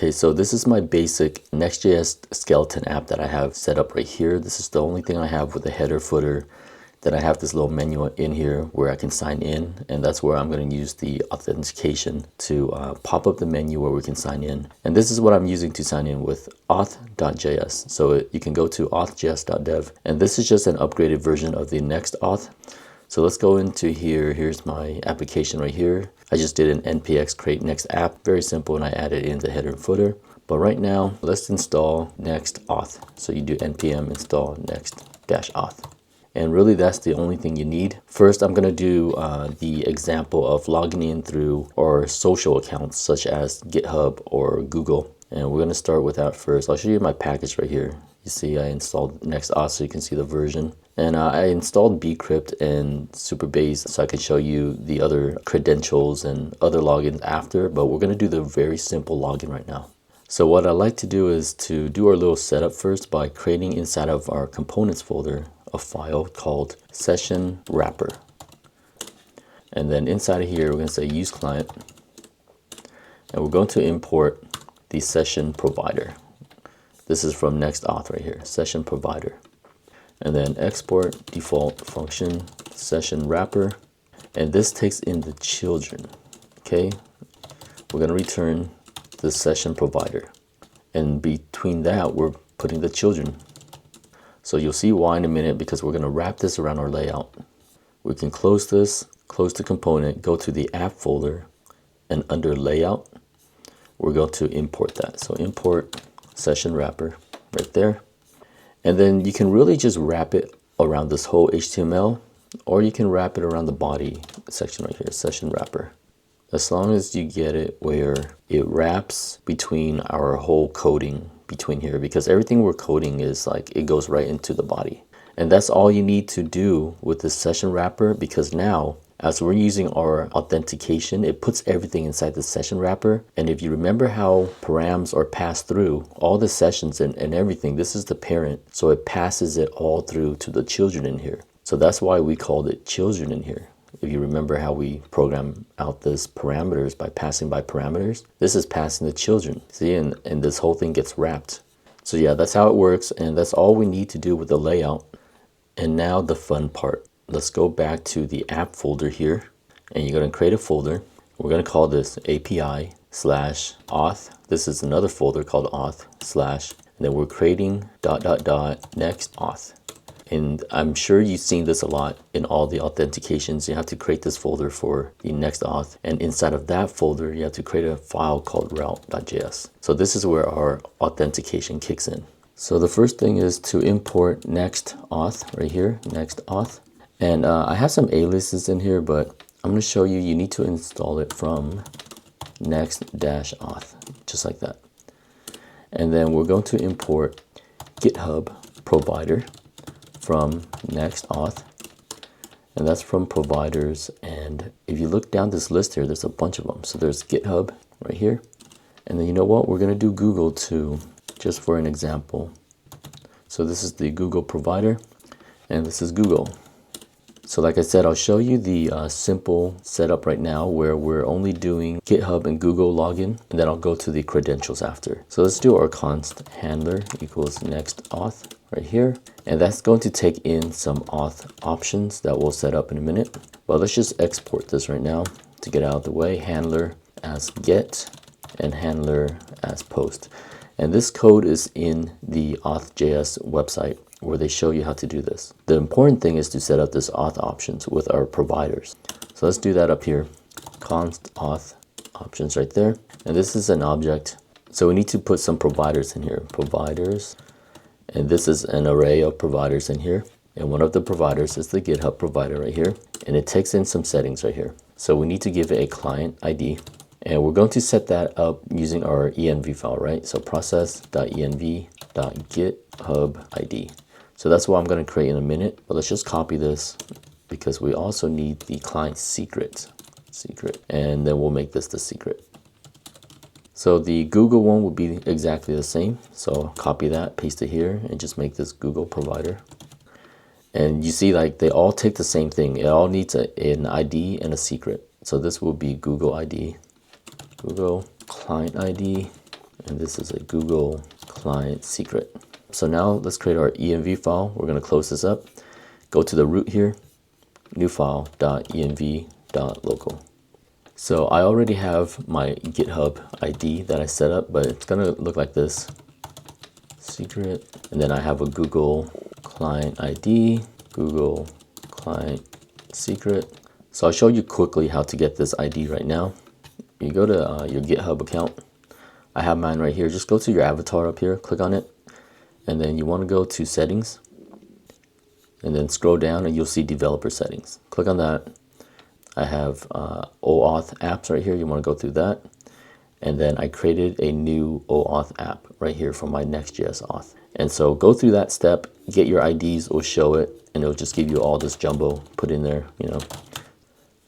Okay, so this is my basic Next.js skeleton app that I have set up right here. This is the only thing I have with a header footer. Then I have this little menu in here where I can sign in, and that's where I'm going to use the authentication to pop up the menu where we can sign in. And this is what I'm using to sign in with Auth.js. So you can go to Auth.js.dev, and this is just an upgraded version of the Next Auth. So let's go into here. Here's my application right here. I just did an npx create next app, very simple, and I added in the header and footer. But right now, let's install Next Auth. So you do npm install next-auth. And really that's the only thing you need. First, I'm gonna do the example of logging in through our social accounts such as GitHub or Google. And we're gonna start with that first. I'll show you my package right here. You see I installed NextAuth so you can see the version. And I installed bcrypt and Supabase so I can show you the other credentials and other logins after, but we're gonna do the very simple login right now. So what I like to do is to do our little setup first by creating inside of our components folder a file called session wrapper. And then inside of here, we're going to say use client. And we're going to import the session provider. This is from NextAuth right here, session provider. And then export default function session wrapper. And this takes in the children. Okay. We're going to return the session provider. And between that, we're putting the children. So you'll see why in a minute, because we're going to wrap this around our layout. We can close this, close the component, go to the app folder, and under layout, we're going to import that. So import session wrapper right there. And then you can really just wrap it around this whole HTML, or you can wrap it around the body section right here, session wrapper. As long as you get it where it wraps between our whole coding between here, because everything we're coding is like it goes right into the body. And that's all you need to do with this session wrapper, because now as we're using our authentication, it puts everything inside the session wrapper. And if you remember how params are passed through all the sessions and everything, this is the parent, so it passes it all through to the children in here. So that's why we called it children in here. If you remember how we program out this parameters by passing by parameters, this is passing the children. See, and this whole thing gets wrapped. So yeah, that's how it works, and that's all we need to do with the layout. And now the fun part. Let's go back to the app folder here, and you're going to create a folder. We're going to call this API/auth. This is another folder called auth/, and then we're creating ... next auth. And I'm sure you've seen this a lot in all the authentications. You have to create this folder for the next auth. And inside of that folder, you have to create a file called route.js. So this is where our authentication kicks in. So the first thing is to import next auth right here, next auth. And I have some aliases in here, but I'm going to show you, you need to install it from next-auth, just like that. And then we're going to import GitHub provider from NextAuth, and that's from providers. And if you look down this list here, there's a bunch of them. So there's GitHub right here, and then you know what, we're going to do Google too, just for an example. So this is the Google provider, and this is Google. So like I said, I'll show you the simple setup right now where we're only doing GitHub and Google login, and then I'll go to the credentials after. So let's do our const handler equals next auth right here. And that's going to take in some auth options that we'll set up in a minute. But let's just export this right now to get out of the way. Handler as get and handler as post. And this code is in the Auth.js website where they show you how to do this. The important thing is to set up this auth options with our providers. So let's do that up here. Const auth options right there. And this is an object. So we need to put some providers in here. Providers. And this is an array of providers in here. And one of the providers is the GitHub provider right here. And it takes in some settings right here. So we need to give it a client ID. And we're going to set that up using our env file, right? So process.env.github ID. So that's what I'm going to create in a minute. But let's just copy this because we also need the client secret. And then we'll make this the secret. So the Google one will be exactly the same. So copy that, paste it here, and just make this Google provider. And you see, like, they all take the same thing. It all needs an ID and a secret. So this will be Google ID, Google client ID, and this is a Google client secret. So now let's create our env file. We're going to close this up. Go to the root here, new file .env.local. So I already have my GitHub ID that I set up, but it's going to look like this. Secret, and then I have a Google client ID, Google client secret. So I'll show you quickly how to get this ID right now. You go to your GitHub account. I have mine right here. Just go to your avatar up here, click on it, and then you want to go to settings, and then scroll down and you'll see developer settings. Click on that. I have OAuth apps right here. You want to go through that. And then I created a new OAuth app right here for my NextJS auth. And so go through that step, get your IDs, will show it, and it'll just give you all this jumbo put in there, you know.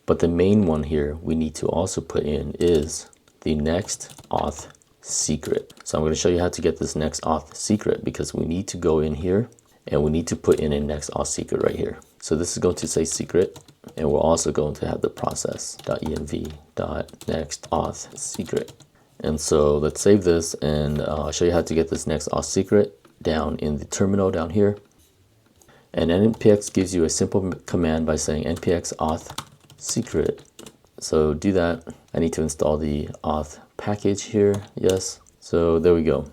But the main one here we need to also put in is the next auth secret. So I'm going to show you how to get this next auth secret, because we need to go in here and we need to put in a next auth secret right here. So this is going to say secret, and we're also going to have the process.env.nextAuth secret. And so let's save this, and I'll show you how to get this next auth secret down in the terminal down here. And npx gives you a simple command by saying npx auth secret. So do that. I need to install the auth package here. Yes. So there we go.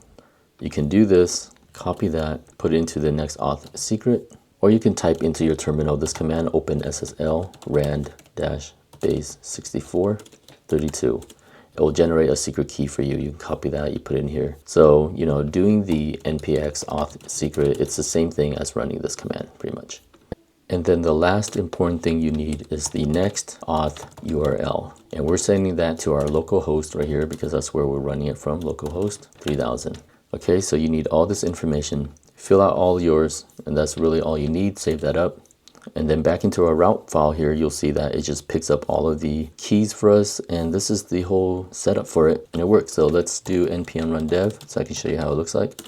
You can do this, copy that, put it into the next auth secret, or you can type into your terminal this command, openSSL rand-base 6432. It will generate a secret key for you. You can copy that, you put it in here. So, you know, doing the npx auth secret, it's the same thing as running this command, pretty much. And then the last important thing you need is the next auth URL. And we're sending that to our local host right here, because that's where we're running it from, localhost 3000. Okay, so you need all this information. Fill out all yours, and that's really all you need. Save that up. And then back into our route file here, you'll see that it just picks up all of the keys for us, and this is the whole setup for it, and it works. So let's do npm run dev so I can show you how it looks like.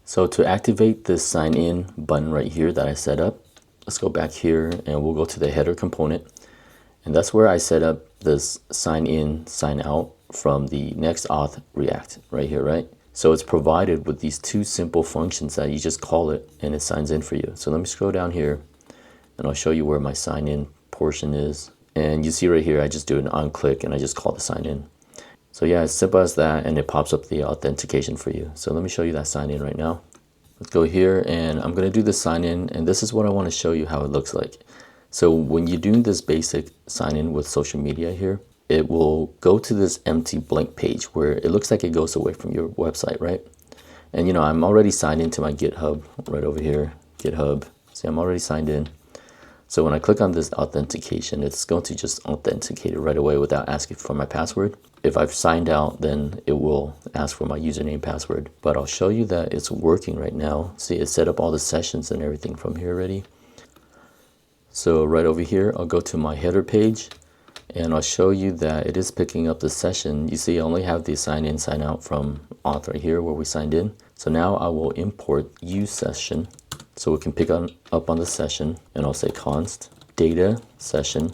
So to activate this sign in button right here that I set up, let's go back here and we'll go to the header component, and that's where I set up this sign in, sign out from the next auth React right here, right? So it's provided with these two simple functions that you just call it and it signs in for you. So let me scroll down here, and I'll show you where my sign in portion is. And you see right here, I just do an on click and I just call the sign in. So yeah, as simple as that, and it pops up the authentication for you. So let me show you that sign in right now. Let's go here, and I'm gonna do the sign in, and this is what I wanna show you how it looks like. So when you're doing this basic sign in with social media here, it will go to this empty blank page where it looks like it goes away from your website, right? And you know, I'm already signed into my GitHub right over here, GitHub. See, I'm already signed in. So when I click on this authentication, it's going to just authenticate it right away without asking for my password. If I've signed out, then it will ask for my username password. But I'll show you that it's working right now. See, it set up all the sessions and everything from here already. So right over here, I'll go to my header page, and I'll show you that it is picking up the session. You see, I only have the sign in, sign out from auth right here where we signed in. So now I will import use session, so we can pick up on the session, and I'll say const data session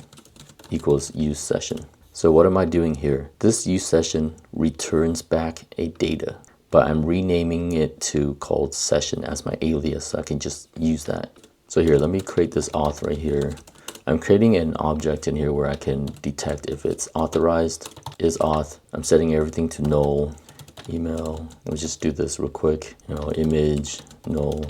equals use session. So what am I doing here? This use session returns back a data, but I'm renaming it to called session as my alias, so I can just use that. So here, let me create this auth right here. I'm creating an object in here where I can detect if it's authorized, is auth. I'm setting everything to null, email. Let's just do this real quick. You know, image, null.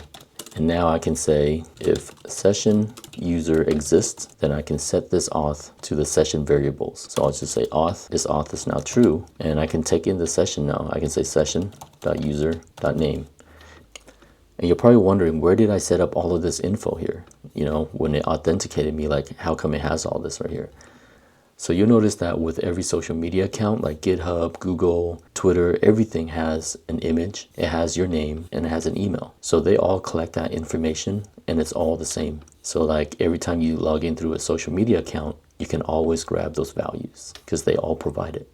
And now I can say if session user exists, then I can set this auth to the session variables. So I'll just say auth is now true, and I can take in the session now. I can say session.user.name. And you're probably wondering, where did I set up all of this info here? You know, when it authenticated me, like how come it has all this right here? So you'll notice that with every social media account like GitHub, Google, Twitter, everything has an image, it has your name, and it has an email. So they all collect that information, and it's all the same. So like every time you log in through a social media account, you can always grab those values because they all provide it.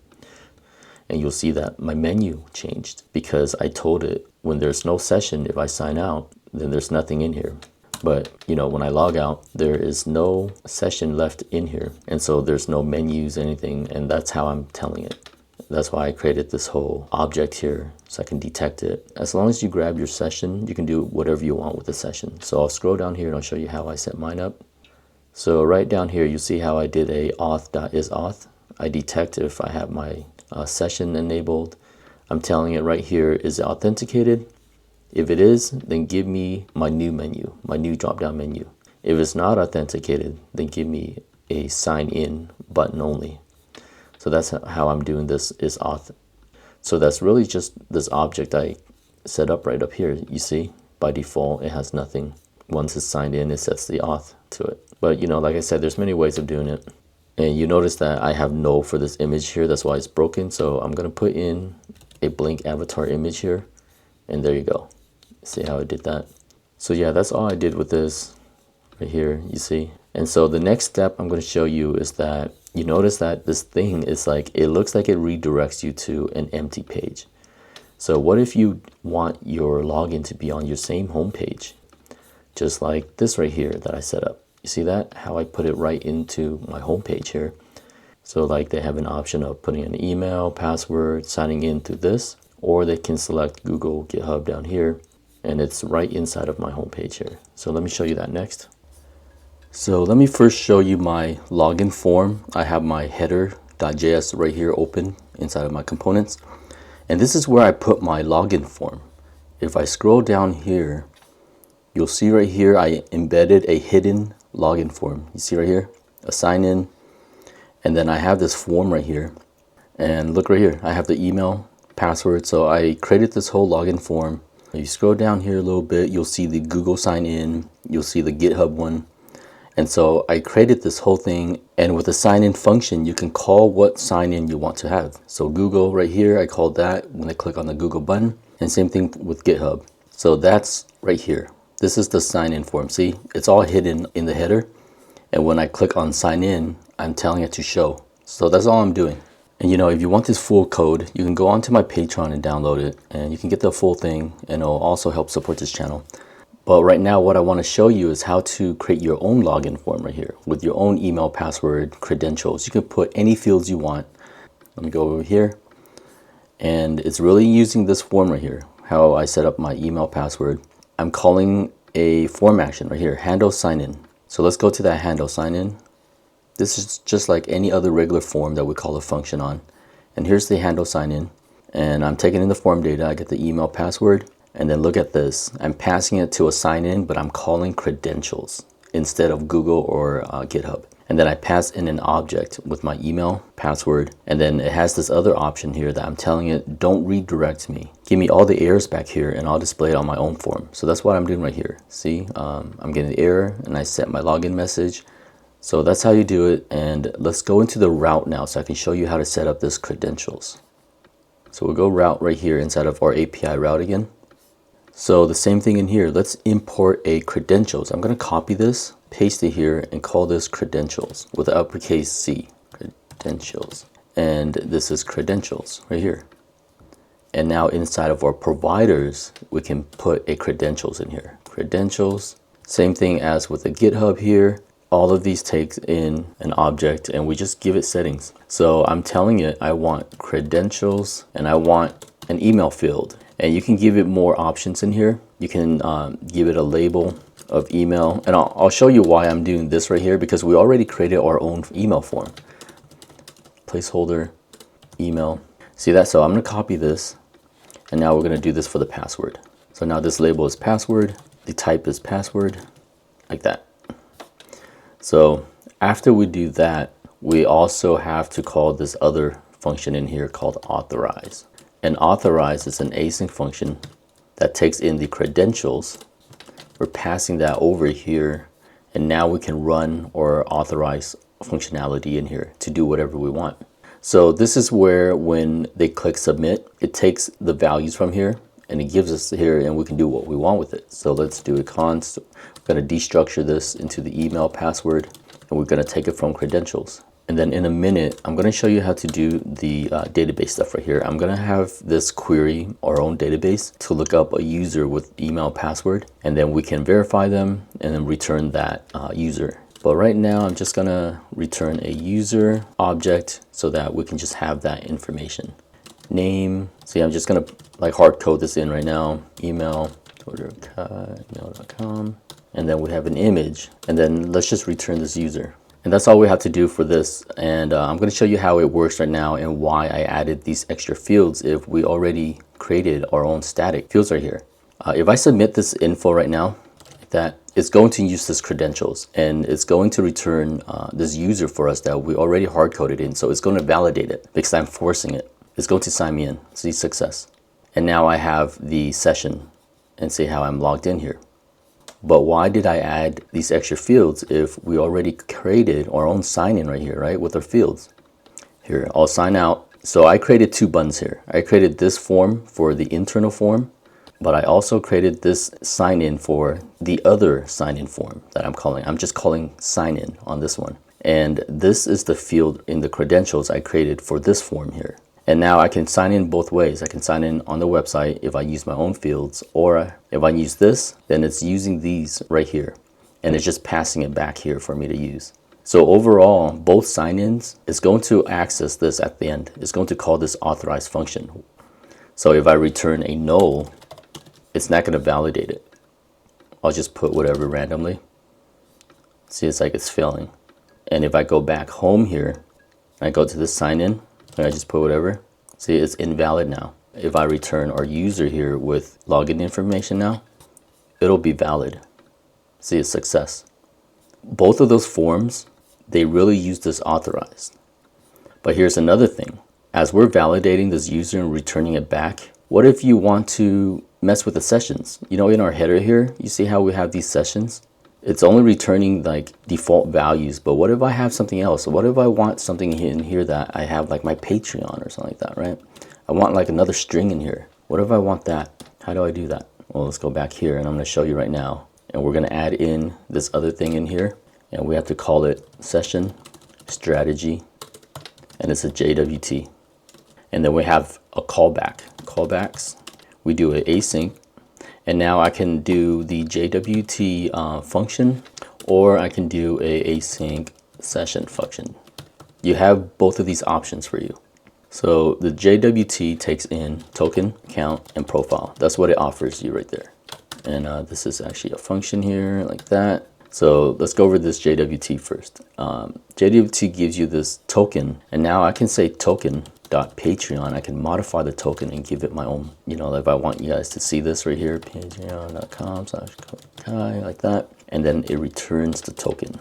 And you'll see that my menu changed because I told it when there's no session, if I sign out, then there's nothing in here. But you know, when I log out, there is no session left in here, and so there's no menus, anything, and that's how I'm telling it. That's why I created this whole object here so I can detect it. As long as you grab your session, you can do whatever you want with the session. So I'll scroll down here and I'll show you how I set mine up. So right down here, you see how I did a auth.isAuth. I detect if I have my session enabled. I'm telling it right here, is it authenticated? If it is, then give me my new menu, my new drop-down menu. If it's not authenticated, then give me a sign in button only. So that's how I'm doing this is auth. So that's really just this object I set up right up here. You see, by default, it has nothing. Once it's signed in, it sets the auth to it. But like I said, there's many ways of doing it. And you notice that I have no for this image here. That's why it's broken. So I'm going to put in a blank avatar image here. And there you go. See how I did that? So yeah, that's all I did with this right here, you see. And so the next step I'm going to show you is that you notice that this thing is like, it looks like it redirects you to an empty page. So what if you want your login to be on your same home page? Just like this right here that I set up. You see that? How I put it right into my home page here. So like they have an option of putting an email, password, signing in through this, or they can select Google, GitHub down here, and it's right inside of my home page here. So let me show you that next. So let me first show you my login form. I have my header.js right here open inside of my components. And this is where I put my login form. If I scroll down here, you'll see right here I embedded a hidden login form. You see right here, a sign in, and then I have this form right here. And look right here, I have the email, password. So I created this whole login form. If you scroll down here a little bit, you'll see the Google sign in, you'll see the GitHub one. And so I created this whole thing, and with the sign in function, you can call what sign in you want to have. So Google right here, I called that when I click on the Google button, and same thing with GitHub. So that's right here. This is the sign in form. See, it's all hidden in the header. And when I click on sign in, I'm telling it to show. So that's all I'm doing. And if you want this full code, you can go onto my Patreon and download it, and you can get the full thing, and it'll also help support this channel. But right now, what I want to show you is how to create your own login form right here with your own email, password, credentials. You can put any fields you want. Let me go over here. And it's really using this form right here, how I set up my email, password. I'm calling a form action right here, handle sign in. So let's go to that handle sign in. This is just like any other regular form that we call a function on. And here's the handle sign in. And I'm taking in the form data. I get the email, password. And then look at this. I'm passing it to a sign in, but I'm calling credentials instead of Google or GitHub. And then I pass in an object with my email, password. And then it has this other option here that I'm telling it, don't redirect me. Give me all the errors back here and I'll display it on my own form. So that's what I'm doing right here. See, I'm getting the error and I set my login message. So that's how you do it. And let's go into the route now so I can show you how to set up this credentials. So we'll go route right here inside of our API route again. So the same thing in here, let's import a credentials. I'm going to copy this, paste it here, and call this credentials with the uppercase C, credentials. And this is credentials right here. And now inside of our providers, we can put a credentials in here. Credentials, same thing as with the GitHub here. All of these takes in an object and we just give it settings. So I'm telling it I want credentials and I want an email field. And you can give it more options in here. You can give it a label of email. And I'll show you why I'm doing this right here because we already created our own email form. Placeholder, email. See that? So I'm going to copy this. And now we're going to do this for the password. So now this label is password. The type is password, like that. So after we do that, we also have to call this other function in here called authorize. And authorize is an async function that takes in the credentials. We're passing that over here, and now we can run or authorize functionality in here to do whatever we want. So this is where when they click submit, it takes the values from here and it gives us here and we can do what we want with it. So let's do a const. We're going to destructure this into the email, password, and we're going to take it from credentials. And then in a minute, I'm going to show you how to do the database stuff right here. I'm going to have this query our own database to look up a user with email, password, and then we can verify them and then return that user But right now I'm just gonna return a user object so that we can just have that information. Name, see, I'm just gonna like hard code this in right now. Email, twitter@email.com, and then we have an image, and then let's just return this user. And that's all we have to do for this. And I'm going to show you how it works right now and why I added these extra fields if we already created our own static fields right here. If I submit this info right now, that it's going to use this credentials and it's going to return this user for us that we already hard coded in. So it's going to validate it because I'm forcing it. It's going to sign me in. See, success. And now I have the session and see how I'm logged in here. But why did I add these extra fields if we already created our own sign-in right here, right, with our fields? Here, I'll sign out. So I created two buttons here. I created this form for the internal form, but I also created this sign-in for the other sign-in form that I'm just calling sign-in on this one. And this is the field in the credentials I created for this form here. And now I can sign in both ways. I can sign in on the website if I use my own fields, or if I use this, then it's using these right here. And it's just passing it back here for me to use. So overall, both sign-ins is going to access this at the end. It's going to call this authorize function. So if I return a null, it's not going to validate it. I'll just put whatever randomly. See, it's like it's failing. And if I go back home here, I go to this sign-in, and I just put whatever. See, it's invalid now. If I return our user here with login information now, it'll be valid. See, it's success. Both of those forms, they really use this authorized. But here's another thing. As we're validating this user and returning it back, what if you want to mess with the sessions? You know, in our header here, you see how we have these sessions? It's only returning like default values, but what if I have something else? What if I want something in here that I have like my Patreon or something like that, right? I want like another string in here. What if I want that? How do I do that? Well, let's go back here and I'm going to show you right now. And we're going to add in this other thing in here, and we have to call it session strategy, and it's a JWT. And then we have a callback. Callbacks, we do an async. And now I can do the JWT function, or I can do a async session function. You have both of these options for you. So the JWT takes in token, count, and profile. That's what it offers you right there. And this is actually a function here like that. So let's go over this JWT first. JWT gives you this token, and now I can say token.patreon. I can modify the token and give it my own, you know, if I want you guys to see this right here, patreon.com/kai, like that, and then it returns the token.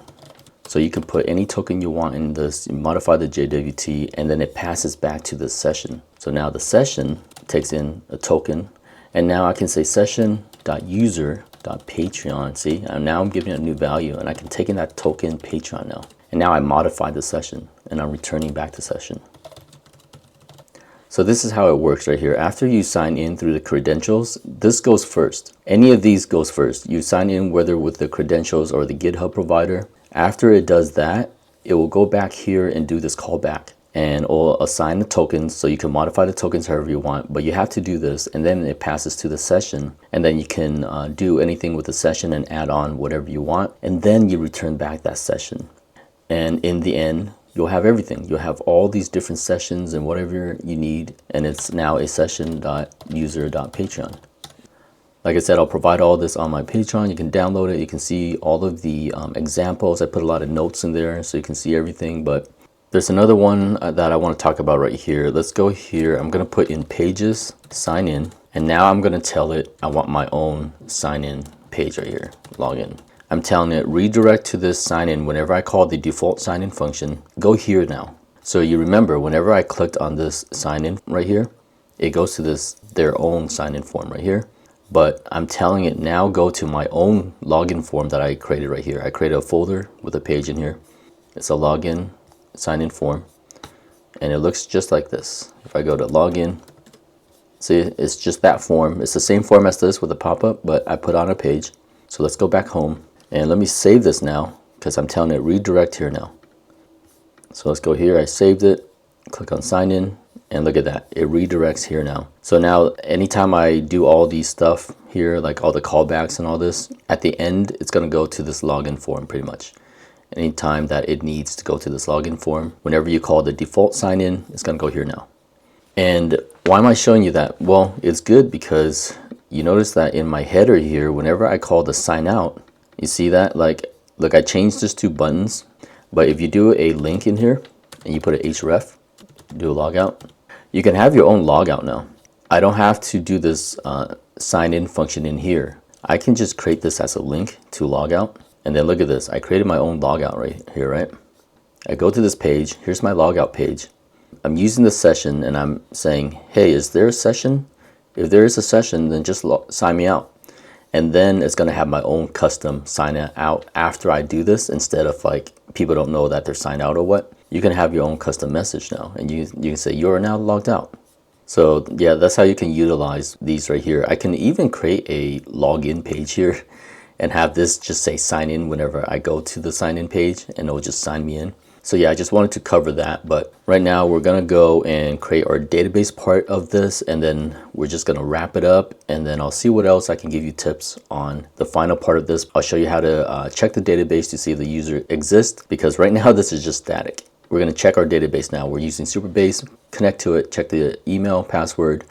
So you can put any token you want in this, you modify the JWT, and then it passes back to the session. So now the session takes in a token, and now I can say session.user.patreon. See, and now I'm giving it a new value, and I can take in that token Patreon now. And now I modified the session, and I'm returning back the session. So this is how it works right here. After you sign in through the credentials, this goes first. Any of these goes first. You sign in whether with the credentials or the GitHub provider. After it does that, it will go back here and do this callback, and it will assign the tokens. So you can modify the tokens however you want, but you have to do this, and then it passes to the session, and then you can do anything with the session and add on whatever you want, and then you return back that session. And in the end, you'll have everything. You'll have all these different sessions and whatever you need, and it's now a session.user.patreon. Like I said, I'll provide all this on my Patreon. You can download it. You can see all of the examples. I put a lot of notes in there so you can see everything. But there's another one that I want to talk about right here. Let's go here. I'm going to put in pages, sign in. And now I'm going to tell it I want my own sign in page right here, login. I'm telling it redirect to this sign in. Whenever I call the default sign in function, go here now. So you remember, whenever I clicked on this sign in right here, it goes to their own sign in form right here. But I'm telling it now go to my own login form that I created right here. I created a folder with a page in here. It's a login sign in form, and it looks just like this. If I go to login, see, it's just that form. It's the same form as this with a pop-up, but I put on a page. So let's go back home, and let me save this now because I'm telling it redirect here now. So let's go here. I saved it, click on sign in, and look at that, it redirects here now. So now anytime I do all these stuff here, like all the callbacks and all this, at the end it's going to go to this login form pretty much. anytime that it needs to go to this login form. Whenever you call the default sign in, it's going to go here now. And why am I showing you that? Well, it's good because you notice that in my header here, whenever I call the sign out, you see that? Like, look, I changed this to buttons, but if you do a link in here and you put an href, do a logout, you can have your own logout now. I don't have to do this sign in function in here. I can just create this as a link to logout. And then look at this. I created my own logout right here, right? I go to this page. Here's my logout page. I'm using the session and I'm saying, hey, is there a session? If there is a session, then just sign me out. And then it's going to have my own custom sign out after I do this, instead of like people don't know that they're signed out or what. You can have your own custom message now, and you can say you are now logged out. So yeah, that's how you can utilize these right here. I can even create a login page here and have this just say sign in whenever I go to the sign in page, and it'll just sign me in. So yeah, I just wanted to cover that, but right now we're gonna go and create our database part of this, and then we're just gonna wrap it up, and then I'll see what else I can give you tips on the final part of this. I'll show you how to check the database to see if the user exists, because right now this is just static. We're gonna check our database now. We're using Supabase, connect to it, check the email, password.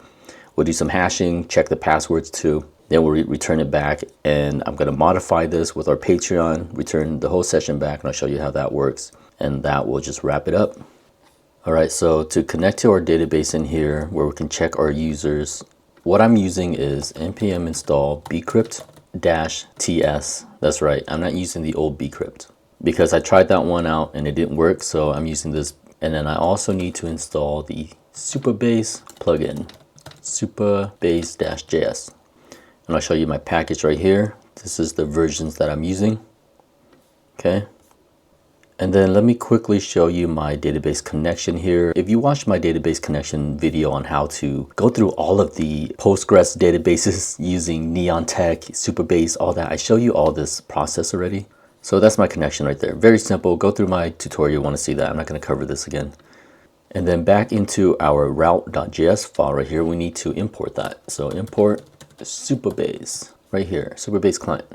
We'll do some hashing, check the passwords too. Then we'll return it back, and I'm gonna modify this with our Patreon, return the whole session back, and I'll show you how that works. And that will just wrap it up. All right, so to connect to our database in here where we can check our users, what I'm using is npm install bcrypt-ts. That's right, I'm not using the old bcrypt because I tried that one out and it didn't work, so I'm using this. And then I also need to install the Supabase plugin, supabase-js. And I'll show you my package right here. This is the versions that I'm using, okay? And then let me quickly show you my database connection here. If you watched my database connection video on how to go through all of the Postgres databases using Neon Tech, Supabase, all that, I show you all this process already. So that's my connection right there. Very simple. Go through my tutorial, you want to see that. I'm not going to cover this again. And then back into our route.js file right here, we need to import that. So import Supabase right here, Supabase client.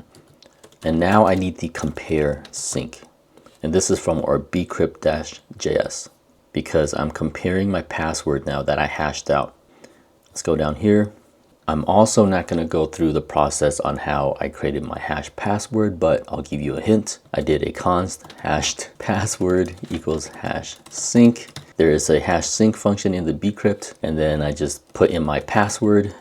And now I need the compare sync. And this is from our bcrypt-js because I'm comparing my password now that I hashed out. Let's go down here. I'm also not going to go through the process on how I created my hash password, but I'll give you a hint. I did a const hashed password equals hash sync. There is a hash sync function in the bcrypt, and then I just put in my password,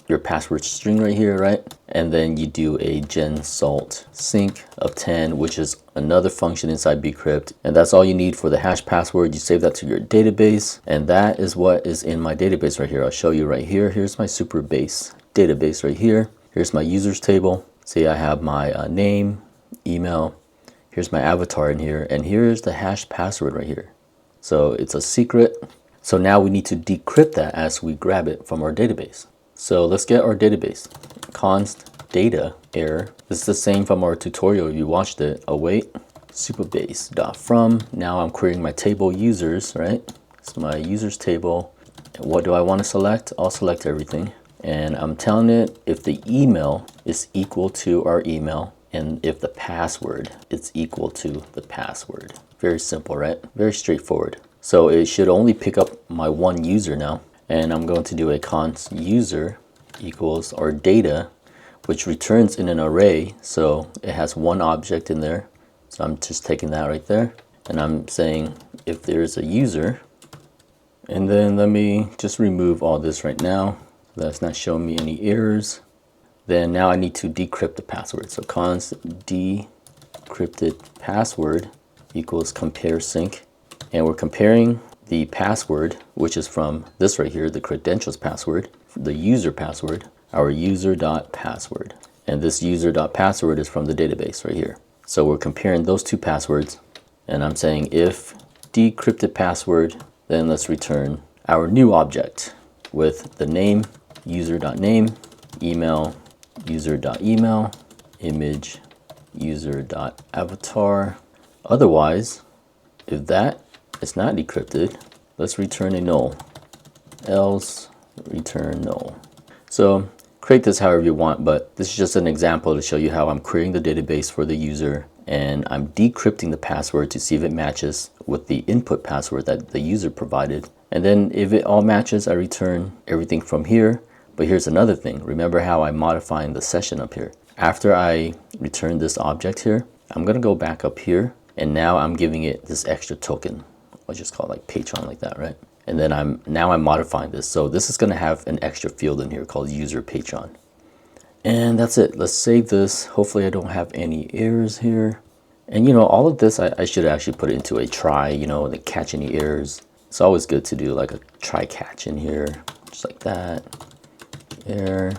your password string right here, right? And then you do a gen salt sync of 10, which is another function inside bcrypt. And that's all you need for the hash password. You save that to your database, and that is what is in my database right here. I'll show you right here. Here's my Supabase database right here. Here's my users table. See, I have my name, email. Here's my avatar in here, and here's the hash password right here. So it's a secret. So now we need to decrypt that as we grab it from our database. So let's get our database. Const data error. This is the same from our tutorial if you watched it. Await supabase.from. Now I'm querying my table users, right? It's my users table. What do I want to select? I'll select everything. And I'm telling it if the email is equal to our email and if the password is equal to the password. Very simple, right? Very straightforward. So it should only pick up my one user now. And I'm going to do a const user equals our data, which returns in an array. So it has one object in there. So I'm just taking that right there. And I'm saying if there's a user, and then let me just remove all this right now. That's not showing me any errors. Then now I need to decrypt the password. So const decrypted password equals compare sync. And we're comparing the password, which is from this right here, the credentials password, the user password, our user.password. And this user.password is from the database right here. So we're comparing those two passwords, and I'm saying if decrypted password, then let's return our new object with the name, user.name, email, user.email, image, user.avatar. Otherwise, if that is not decrypted, let's return a null, else return null. So create this however you want, but this is just an example to show you how I'm querying the database for the user and I'm decrypting the password to see if it matches with the input password that the user provided. And then if it all matches, I return everything from here. But here's another thing. Remember how I'm modifying the session up here. After I return this object here, I'm gonna go back up here, and now I'm giving it this extra token. I'll just call it like patron like that, right? And then I'm modifying this. So this is gonna have an extra field in here called user patron. And that's it. Let's save this. Hopefully I don't have any errors here. And you know, all of this, I should actually put it into a try, you know, to catch any errors. It's always good to do like a try catch in here, just like that. Error.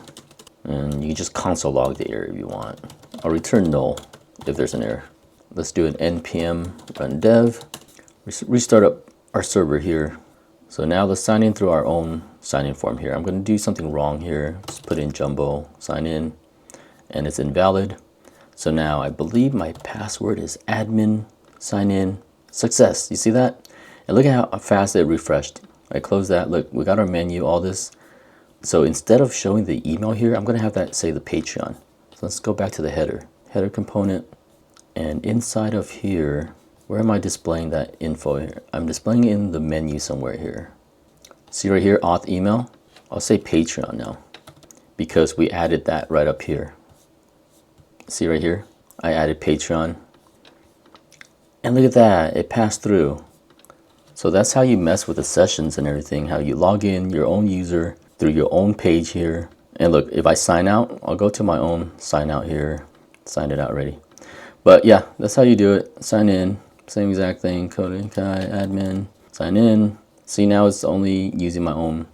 And you can just console log the error if you want. I'll return null if there's an error. Let's do an npm run dev. Restart up our server here. So now let's sign in through our own sign-in form here. I'm going to do something wrong here. Just put in jumbo sign in, and it's invalid. So now I believe my password is admin sign in success. You see that? And look at how fast it refreshed. I close that. Look, we got our menu, all this. So instead of showing the email here, I'm going to have that say the Patreon. So let's go back to the header component, and inside of here, where am I displaying that info here? I'm displaying it in the menu somewhere here. See right here, auth email. I'll say Patreon now because we added that right up here. See right here, I added Patreon. And look at that, it passed through. So that's how you mess with the sessions and everything, how you log in your own user through your own page here. And look, if I sign out, I'll go to my own sign out here, signed it out already. But yeah, that's how you do it. Sign in, same exact thing, coding, admin, sign in. See, now it's only using my own.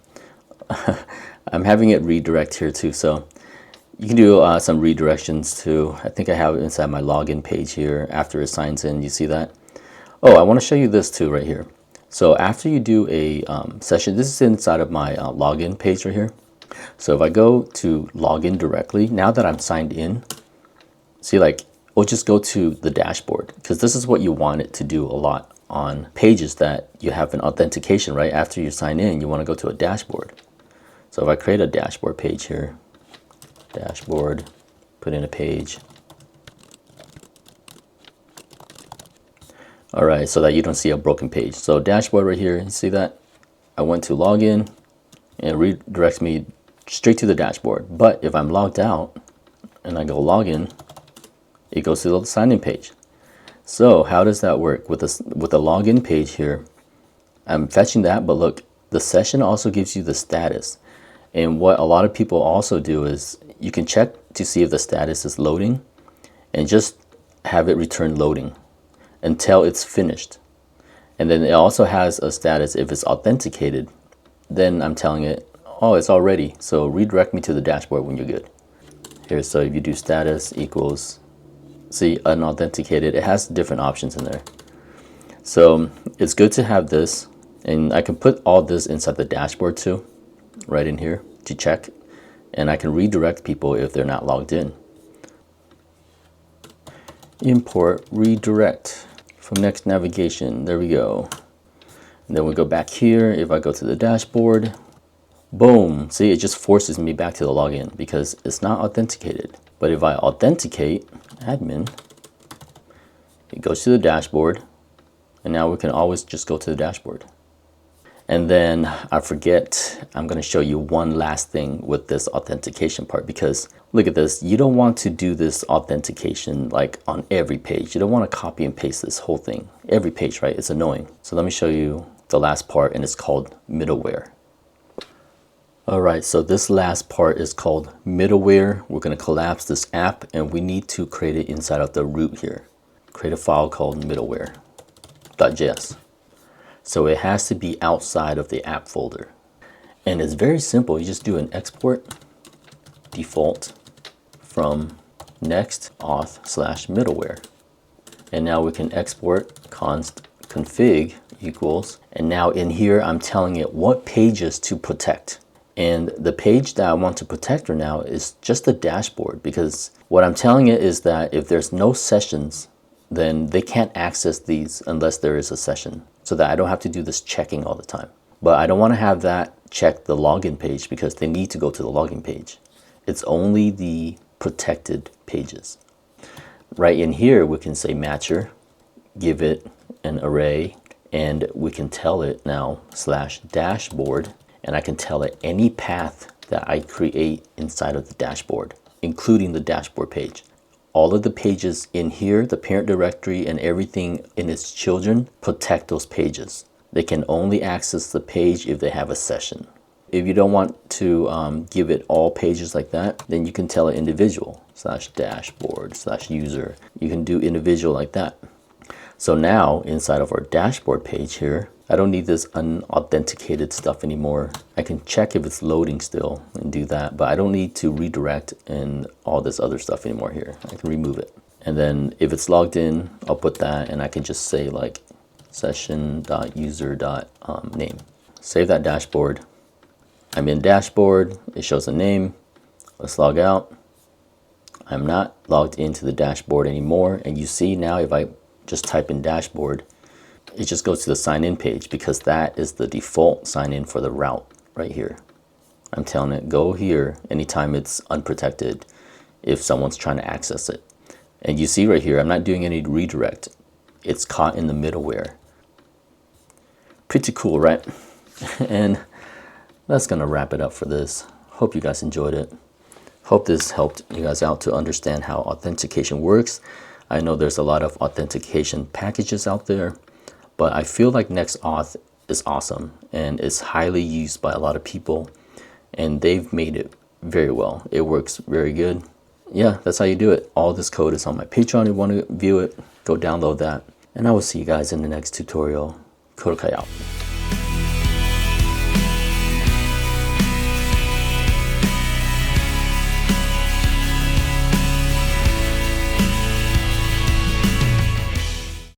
I'm having it redirect here too, so you can do some redirections too. I think I have it inside my login page here. After it signs in, you see that? Oh, I want to show you this too right here. So after you do a session, this is inside of my login page right here. So if I go to login directly, now that I'm signed in, see, like, we'll just go to the dashboard, because this is what you want it to do a lot on pages that you have an authentication, right? After you sign in, you want to go to a dashboard. So if I create a dashboard page here, dashboard, put in a page. All right, so that you don't see a broken page. So dashboard right here, you see that? I went to login and it redirects me straight to the dashboard. But if I'm logged out and I go login, it goes to the sign-in page. So how does that work? With the login page here, I'm fetching that, but look, the session also gives you the status. And what a lot of people also do is you can check to see if the status is loading and just have it return loading until it's finished. And then it also has a status if it's authenticated. Then I'm telling it, oh, it's all ready. So redirect me to the dashboard when you're good. Here, so if you do status equals, see, unauthenticated, it has different options in there. So it's good to have this, and I can put all this inside the dashboard too, right in here to check, and I can redirect people if they're not logged in. Import redirect from next navigation. There we go. And then we go back here. If I go to the dashboard, boom, see, it just forces me back to the login because it's not authenticated. But if I authenticate admin, it goes to the dashboard, and now we can always just go to the dashboard. And then I forget, I'm going to show you one last thing with this authentication part, because look at this. You don't want to do this authentication like on every page. You don't want to copy and paste this whole thing, every page, right? It's annoying. So let me show you the last part, and it's called middleware. All right, so this last part is called middleware. We're going to collapse this app, and we need to create it inside of the root here. Create a file called middleware.js. So it has to be outside of the app folder. And it's very simple. You just do an export default from next auth/middleware. And now we can export const config equals. And now in here, I'm telling it what pages to protect. And the page that I want to protect right now is just the dashboard, because what I'm telling it is that if there's no sessions, then they can't access these unless there is a session, so that I don't have to do this checking all the time. But I don't want to have that check the login page because they need to go to the login page. It's only the protected pages. Right in here, we can say matcher, give it an array, and we can tell it now /dashboard, and I can tell it any path that I create inside of the dashboard, including the dashboard page. All of the pages in here, the parent directory and everything in its children, protect those pages. They can only access the page if they have a session. If you don't want to give it all pages like that, then you can tell it individual /dashboard/user. You can do individual like that. So now inside of our dashboard page here, I don't need this unauthenticated stuff anymore. I can check if it's loading still and do that, but I don't need to redirect and all this other stuff anymore here. I can remove it. And then if it's logged in, I'll put that, and I can just say like session.user.name. Save that dashboard. I'm in dashboard, it shows a name. Let's log out. I'm not logged into the dashboard anymore. And you see now if I just type in dashboard, it just goes to the sign in page because that is the default sign in for the route right here. I'm telling it go here anytime it's unprotected if someone's trying to access it. And you see right here, I'm not doing any redirect. It's caught in the middleware. Pretty cool, right? And that's gonna wrap it up for this. Hope you guys enjoyed it. Hope this helped you guys out to understand how authentication works. I know there's a lot of authentication packages out there, but I feel like NextAuth is awesome and is highly used by a lot of people, and they've made it very well. It works very good. Yeah, that's how you do it. All this code is on my Patreon. If you want to view it, go download that. And I will see you guys in the next tutorial. Kodokai out.